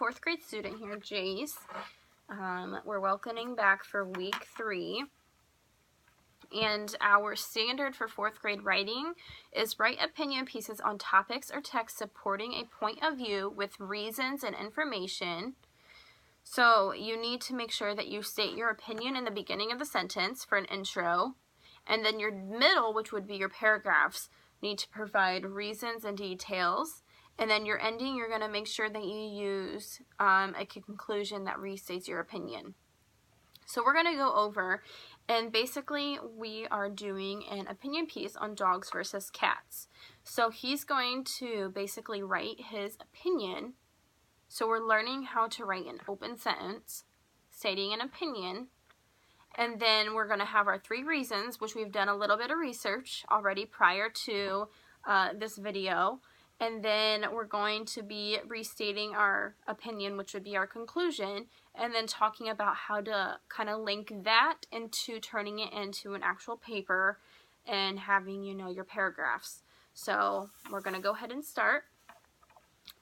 4th grade student here, Jace. We're welcoming back for week 3. And our standard for 4th grade writing is write opinion pieces on topics or texts supporting a point of view with reasons and information. So you need to make sure that you state your opinion in the beginning of the sentence for an intro. And then your middle, which would be your paragraphs, need to provide reasons and details. And then your ending, you're going to make sure that you use a conclusion that restates your opinion. So we're going to go over, and basically we are doing an opinion piece on dogs versus cats. So he's going to basically write his opinion. So we're learning how to write an open sentence, stating an opinion, and then we're going to have our 3 reasons, which we've done a little bit of research already prior to this video. And then we're going to be restating our opinion, which would be our conclusion, and then talking about how to kind of link that into turning it into an actual paper and having, you know, your paragraphs. So we're going to go ahead and start.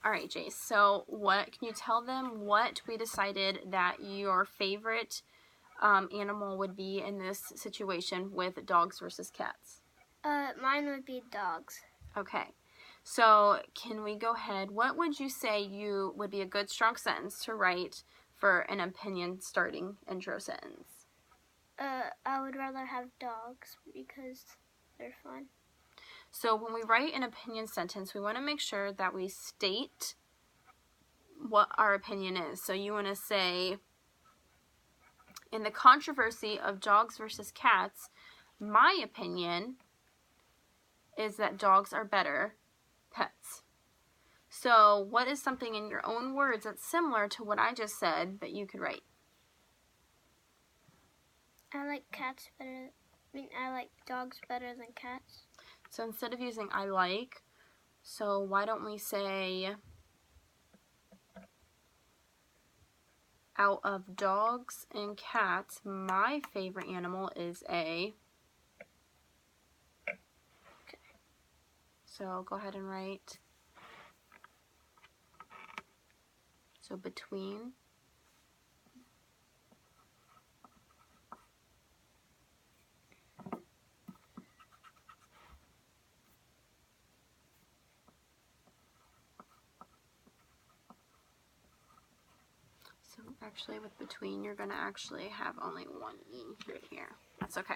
All right, Jace, so can you tell them what we decided that your favorite animal would be in this situation with dogs versus cats? Mine would be dogs. Okay. So can we go ahead, what would you say would be a good strong sentence to write for an opinion starting intro sentence? I would rather have dogs because they're fun. So when we write an opinion sentence, we want to make sure that we state what our opinion is. So you want to say, in the controversy of dogs versus cats, my opinion is that dogs are better pets. So what is something in your own words that's similar to what I just said that you could write? I like cats better. I like dogs better than cats. So instead of using I like, so why don't we say, out of dogs and cats, my favorite animal is a... Okay. So go ahead and write. So between. So actually with between, you're going to actually have only one E right here. That's okay.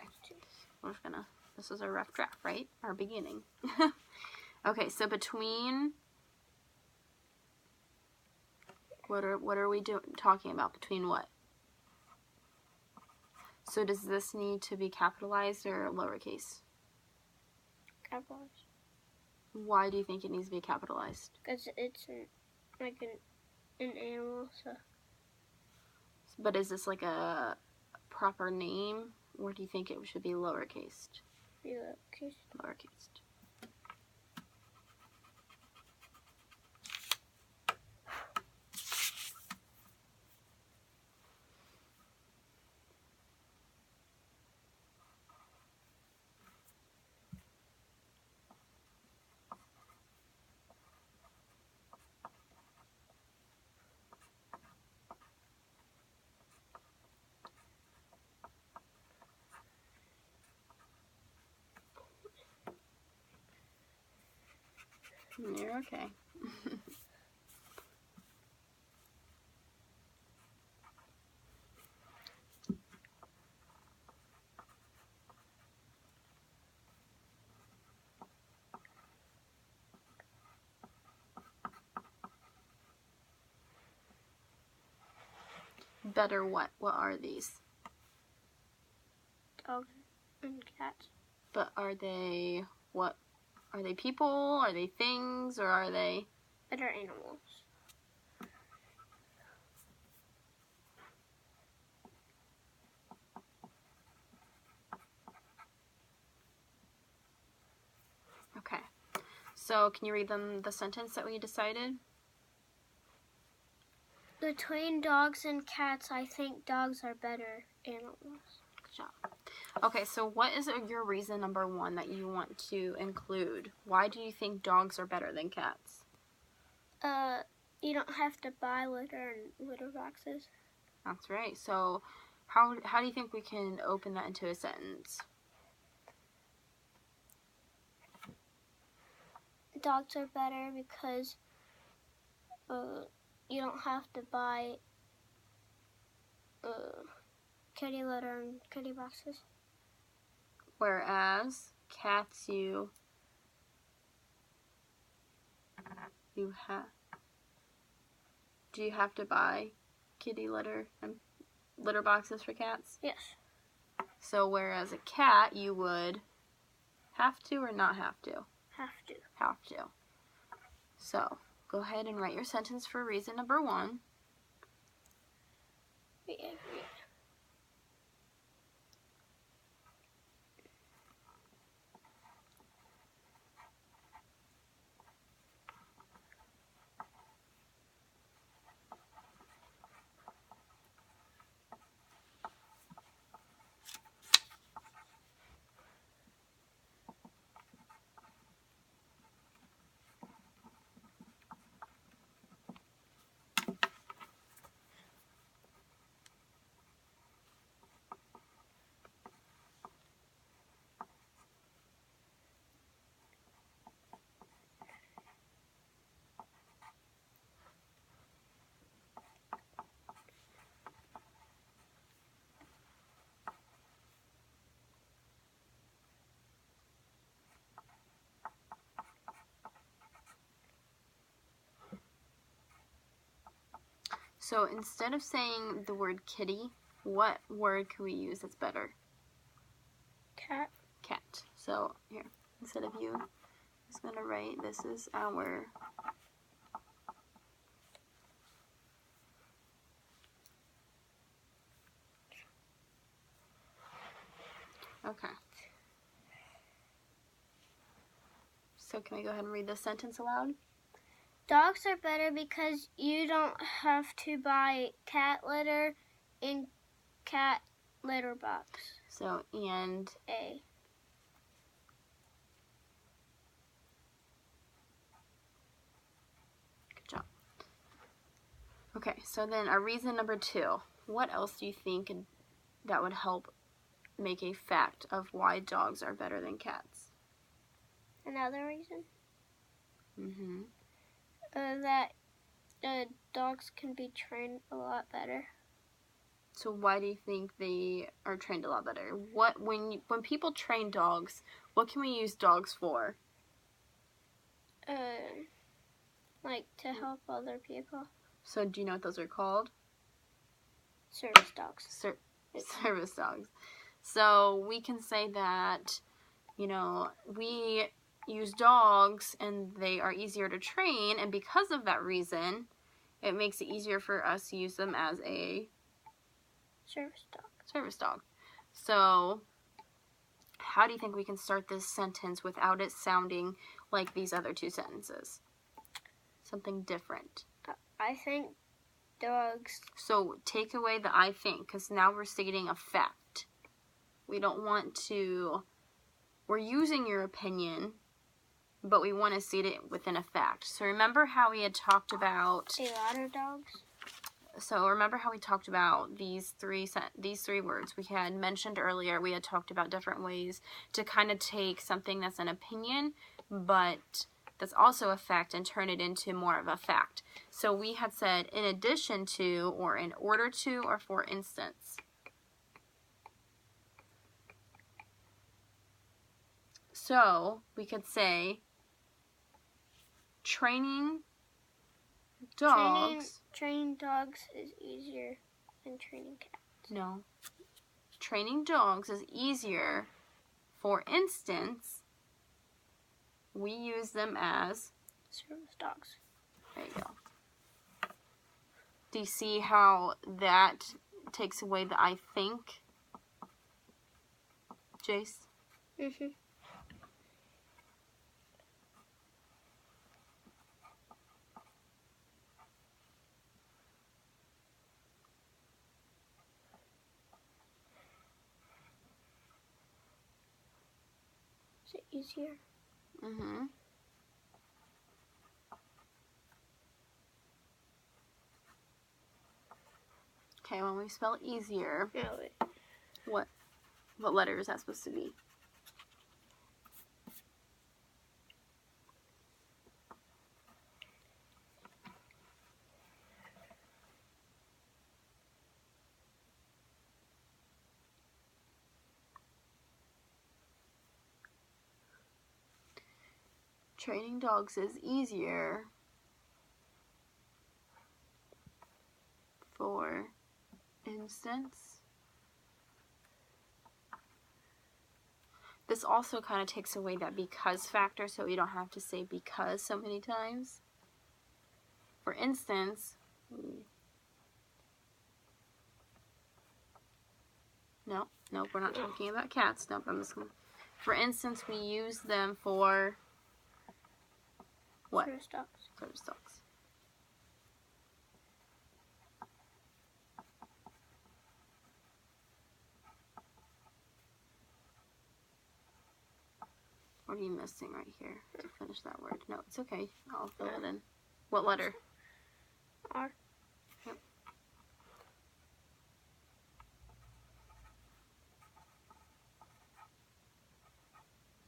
We're just going to, this is our rough draft, right? Our beginning. Okay, so between, what are we talking about? Between what? So does this need to be capitalized or lowercase? Capitalized. Why do you think it needs to be capitalized? Because it's like an animal, so. But is this like a proper name, or do you think it should be lowercase? Be lowercase. Lowercase. You're okay. Better what? What are these? Dogs and cats. But are they what? Are they people? Are they things? Or are they better animals? Okay. So can you read them the sentence that we decided? Between dogs and cats, I think dogs are better animals. Good job. Okay, so what is your reason number 1 that you want to include? Why do you think dogs are better than cats? You don't have to buy litter and litter boxes. That's right. So how do you think we can open that into a sentence? Dogs are better because you don't have to buy kitty litter and kitty boxes. Whereas cats, you have. Do you have to buy kitty litter and litter boxes for cats? Yes. So whereas a cat, you would have to or not have to? Have to. Have to. So go ahead and write your sentence for reason number 1. We agree. So instead of saying the word kitty, what word can we use that's better? Cat. Cat. So here, instead of you, I'm just going to write, this is our okay. So can we go ahead and read this sentence aloud? Dogs are better because you don't have to buy cat litter in cat litter box. So, and A. good job. Okay, so then our reason number 2. What else do you think that would help make a fact of why dogs are better than cats? Another reason? Mm-hmm. That dogs can be trained a lot better. So why do you think they are trained a lot better? When people train dogs, what can we use dogs for? Like to help other people. So do you know what those are called? Service dogs. Service dogs. So we can say that, we use dogs and they are easier to train, and because of that reason, it makes it easier for us to use them as a service dog. So how do you think we can start this sentence without it sounding like these other 2 sentences? Something different. I think dogs. So take away the I think, because now we're stating a fact. We don't want to, we're using your opinion, but we want to state it within a fact. So remember how we had talked about A lot of dogs. So remember how we talked about these three words we had mentioned earlier. We had talked about different ways to kind of take something that's an opinion, but that's also a fact, and turn it into more of a fact. So we had said in addition to, or in order to, or for instance. So we could say training dogs. Training dogs is easier than training cats. No. Training dogs is easier. For instance, we use them as service dogs. There you go. Do you see how that takes away the I think, Jace? Mm-hmm. Is it easier? Mm-hmm. Okay, when we spell easier, No, wait. what letter is that supposed to be? Training dogs is easier. For instance, this also kind of takes away that because factor, so you don't have to say because so many times. For instance, no, we're not talking about cats. Nope, I'm just gonna. For instance, we use them for what? Service dogs. Service dogs. What are you missing right here to finish that word? No, it's okay. I'll fill it in. What letter? R. Yep.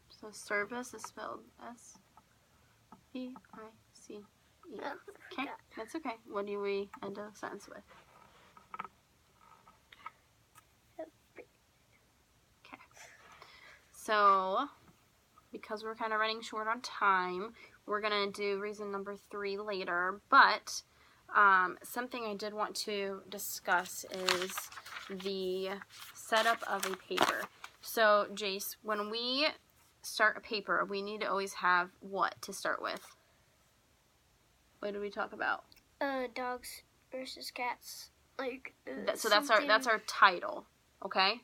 So service is spelled S-E-I-C-E. Oh, Okay, that's okay. What do we end a sentence with? Okay. So, because we're kind of running short on time, we're going to do reason number 3 later. But something I did want to discuss is the setup of a paper. So, Jace, when we start a paper, we need to always have what to start with? What did we talk about? Dogs versus cats. Like So that's our title, okay?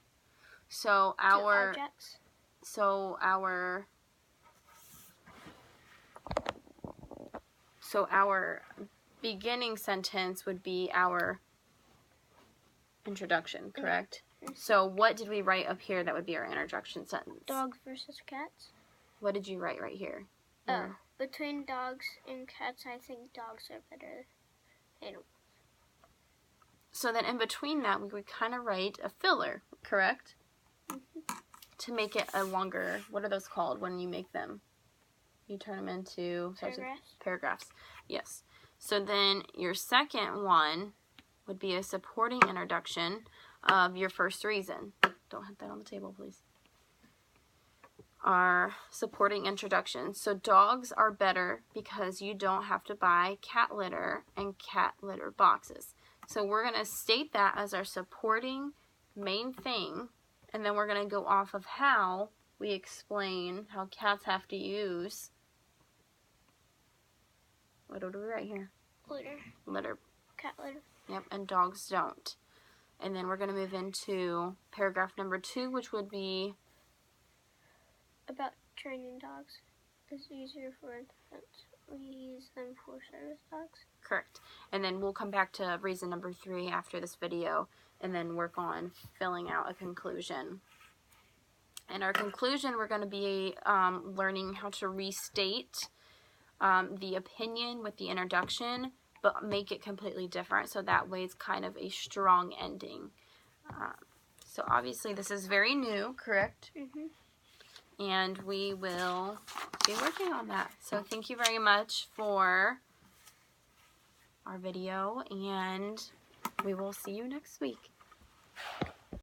So our objects. Our beginning sentence would be our introduction, correct? Mm-hmm. So what did we write up here that would be our introduction sentence? Dogs versus cats. What did you write right here? Between dogs and cats, I think dogs are better animals. So then in between that, we would kind of write a filler, correct? Mm-hmm. To make it a longer, what are those called when you make them? You turn them into paragraphs. Yes. So then your second one would be a supporting introduction of your first reason. Don't hit that on the table, please. Our supporting introduction. So dogs are better because you don't have to buy cat litter and cat litter boxes. So we're going to state that as our supporting main thing, and then we're going to go off of how we explain how cats have to use, what do we write here? Litter. Cat litter. Yep, and dogs don't. And then we're going to move into paragraph number 2, which would be about training dogs. It's easier for infants. We use them for service dogs. Correct. And then we'll come back to reason number 3 after this video and then work on filling out a conclusion. In our conclusion, we're going to be learning how to restate the opinion with the introduction, but make it completely different, so that way it's kind of a strong ending. So obviously this is very new, correct? Mm-hmm. And we will be working on that. So thank you very much for our video, and we will see you next week.